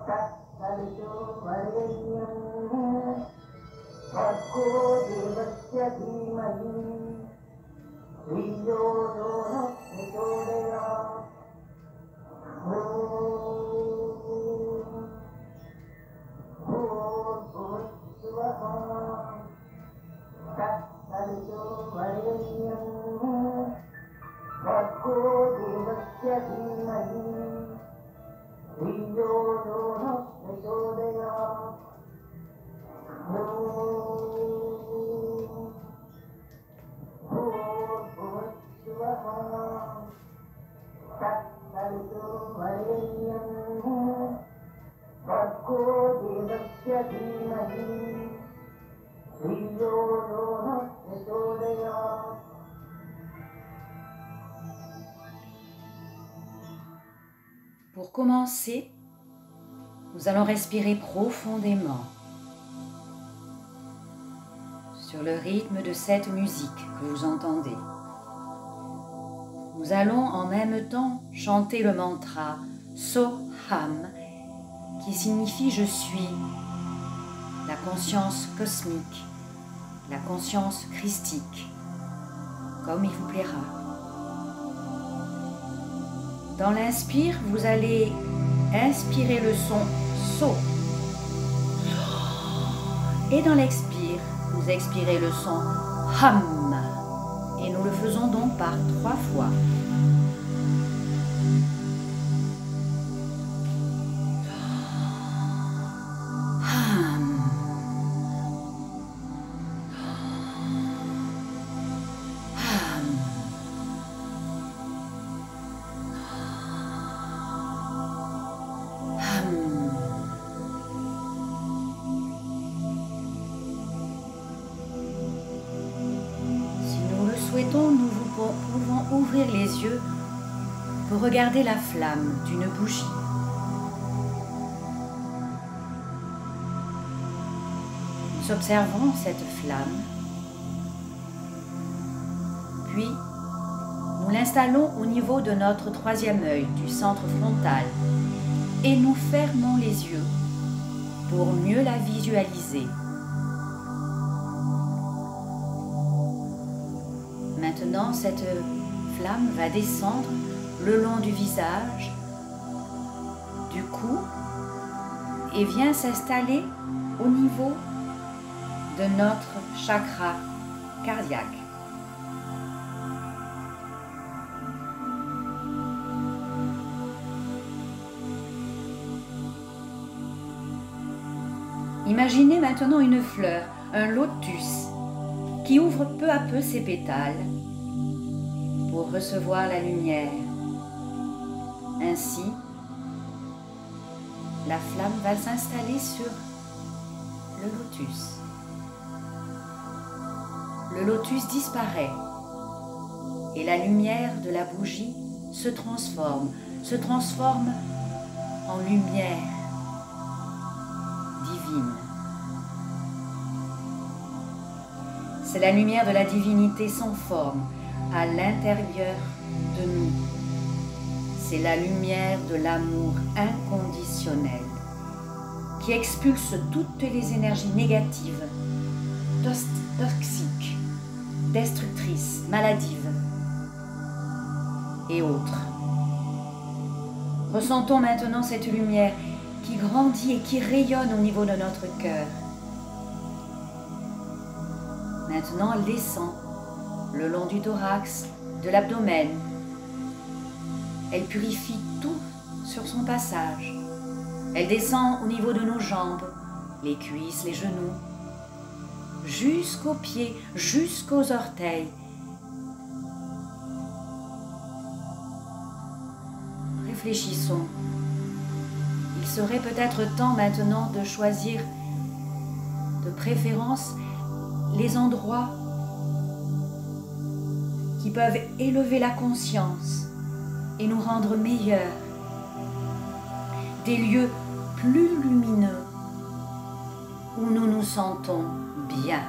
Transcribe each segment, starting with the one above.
तत्सवितुर्वरेण्यं भर्गो देवस्य धीमहि धियो यो नः प्रचोदयात्। भूर्भुवस्सुवः तत्सवितुर्वरेण्यं भर्गो देवस्य धीमहि धियो यो नः प्रचोदयात्। भूर्भुवस्सुवः तत्सवितुर्वरेण्यं भर्गो देवस्य धीमहि धियो यो नः प्रचोदयात्। Pour commencer, nous allons respirer profondément sur le rythme de cette musique que vous entendez. Nous allons en même temps chanter le mantra Soham, qui signifie je suis, la conscience cosmique, la conscience christique, comme il vous plaira. Dans l'inspire, vous allez inspirer le son So. Et dans l'expire, vous expirez le son Ham. Et nous le faisons donc par 3 fois. Ham. Ham. Nous pouvons ouvrir les yeux pour regarder la flamme d'une bougie. Nous observons cette flamme, puis nous l'installons au niveau de notre 3e œil, du centre frontal, et nous fermons les yeux pour mieux la visualiser. Maintenant, cette flamme va descendre le long du visage, du cou, et vient s'installer au niveau de notre chakra cardiaque. Imaginez maintenant une fleur, un lotus, qui ouvre peu à peu ses pétales pour recevoir la lumière. Ainsi, la flamme va s'installer sur le lotus. Le lotus disparaît et la lumière de la bougie se transforme en lumière divine. C'est la lumière de la divinité sans forme à l'intérieur de nous. C'est la lumière de l'amour inconditionnel qui expulse toutes les énergies négatives, toxiques, destructrices, maladives et autres. Ressentons maintenant cette lumière qui grandit et qui rayonne au niveau de notre cœur. Maintenant, elle descend le long du thorax, de l'abdomen. Elle purifie tout sur son passage. Elle descend au niveau de nos jambes, les cuisses, les genoux, jusqu'aux pieds, jusqu'aux orteils. Réfléchissons. Il serait peut-être temps maintenant de choisir de préférence les endroits qui peuvent élever la conscience et nous rendre meilleurs, des lieux plus lumineux où nous nous sentons bien.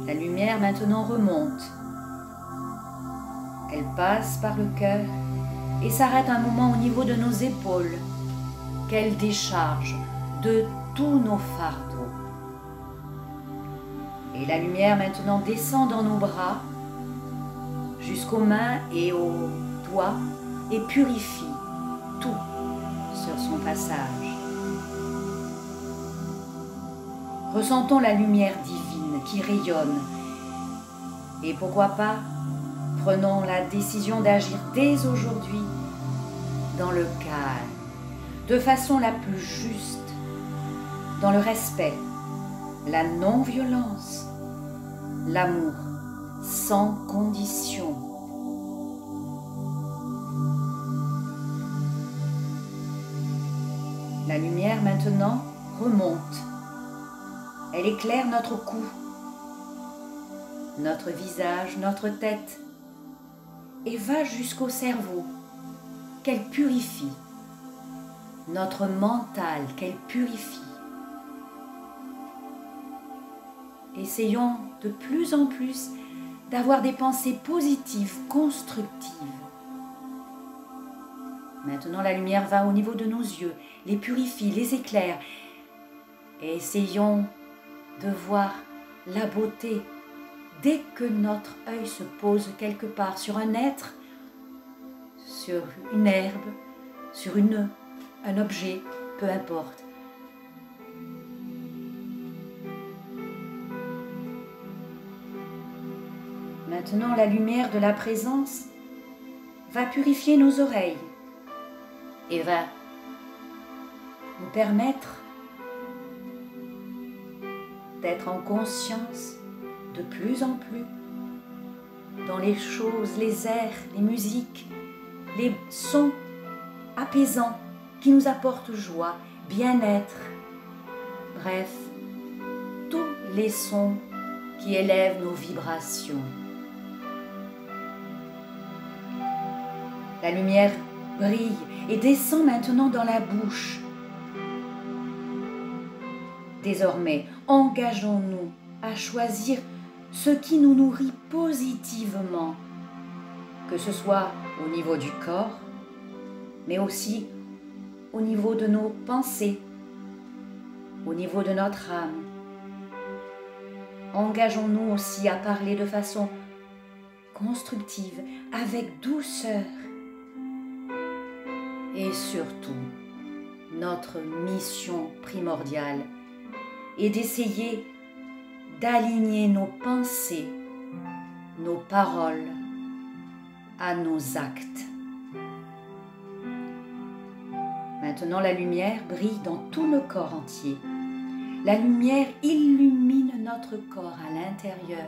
La lumière maintenant remonte. Elle passe par le cœur et s'arrête un moment au niveau de nos épaules, qu'elle décharge de tous nos fardeaux. Et la lumière maintenant descend dans nos bras jusqu'aux mains et aux doigts et purifie tout sur son passage. Ressentons la lumière divine qui rayonne et pourquoi pas, prenons la décision d'agir dès aujourd'hui dans le calme, de façon la plus juste, dans le respect, la non-violence, l'amour sans condition. La lumière maintenant remonte. Elle éclaire notre cou, notre visage, notre tête et va jusqu'au cerveau, qu'elle purifie, notre mental qu'elle purifie. Essayons de plus en plus d'avoir des pensées positives, constructives. Maintenant, la lumière va au niveau de nos yeux, les purifie, les éclaire. Et essayons de voir la beauté dès que notre œil se pose quelque part sur un être, sur une herbe, sur un objet, peu importe. Maintenant, la lumière de la présence va purifier nos oreilles et va nous permettre d'être en conscience de plus en plus dans les choses, les airs, les musiques, les sons apaisants qui nous apportent joie, bien-être. Bref, tous les sons qui élèvent nos vibrations. La lumière brille et descend maintenant dans la bouche. Désormais, engageons-nous à choisir ce qui nous nourrit positivement, que ce soit au niveau du corps, mais aussi au niveau de nos pensées, au niveau de notre âme. Engageons-nous aussi à parler de façon constructive, avec douceur. Et surtout, notre mission primordiale est d'essayer d'aligner nos pensées, nos paroles à nos actes. Maintenant, la lumière brille dans tout le corps entier. La lumière illumine notre corps à l'intérieur.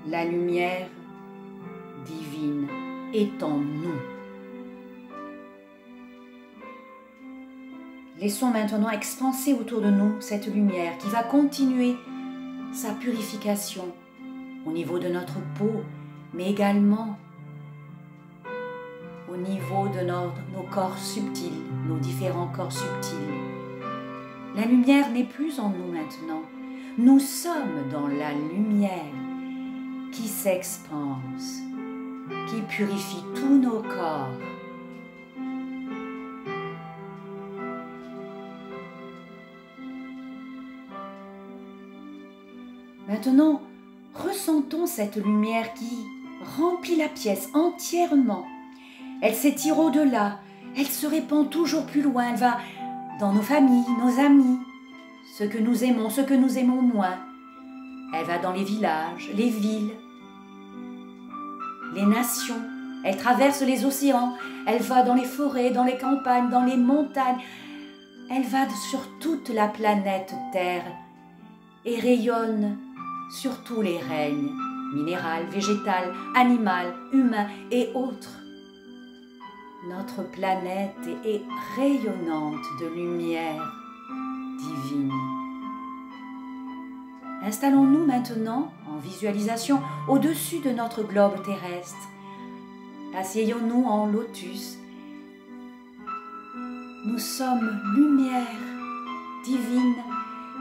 La lumière divine est en nous. Laissons maintenant expanser autour de nous cette lumière qui va continuer sa purification au niveau de notre peau, mais également au niveau de nos corps subtils, nos différents corps subtils. La lumière n'est plus en nous maintenant. Nous sommes dans la lumière qui s'expanse, qui purifie tous nos corps. Maintenant, ressentons cette lumière qui remplit la pièce entièrement. Elle s'étire au-delà, elle se répand toujours plus loin, elle va dans nos familles, nos amis, ceux que nous aimons moins. Elle va dans les villages, les villes, les nations. Elle traverse les océans, elle va dans les forêts, dans les campagnes, dans les montagnes. Elle va sur toute la planète Terre et rayonne sur tous les règnes, minéral, végétal, animal, humain et autres. Notre planète est rayonnante de lumière divine. Installons-nous maintenant en visualisation au-dessus de notre globe terrestre. Asseyons-nous en lotus. Nous sommes lumière divine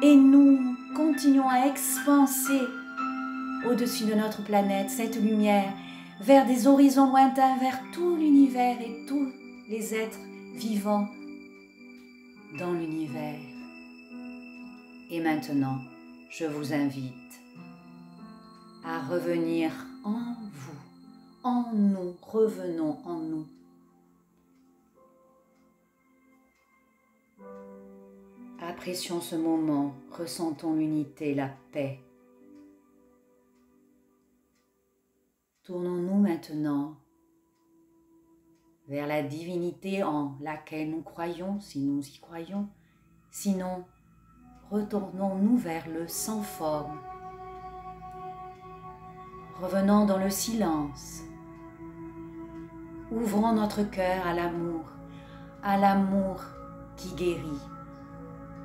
et nous continuons à expanser au-dessus de notre planète cette lumière vers des horizons lointains, vers tout l'univers et tous les êtres vivants dans l'univers. Et maintenant, je vous invite à revenir en vous, en nous, revenons en nous. Apprécions ce moment, ressentons l'unité, la paix. Tournons-nous maintenant vers la divinité en laquelle nous croyons, si nous y croyons. Sinon, retournons-nous vers le sans forme. Revenons dans le silence. Ouvrons notre cœur à l'amour qui guérit,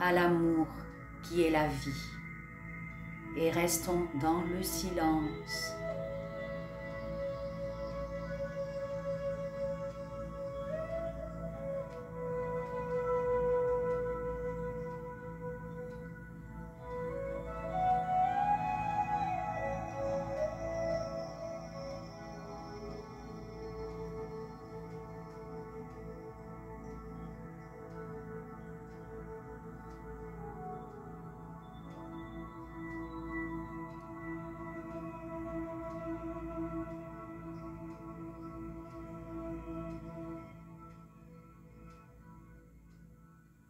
à l'amour qui est la vie. Et restons dans le silence.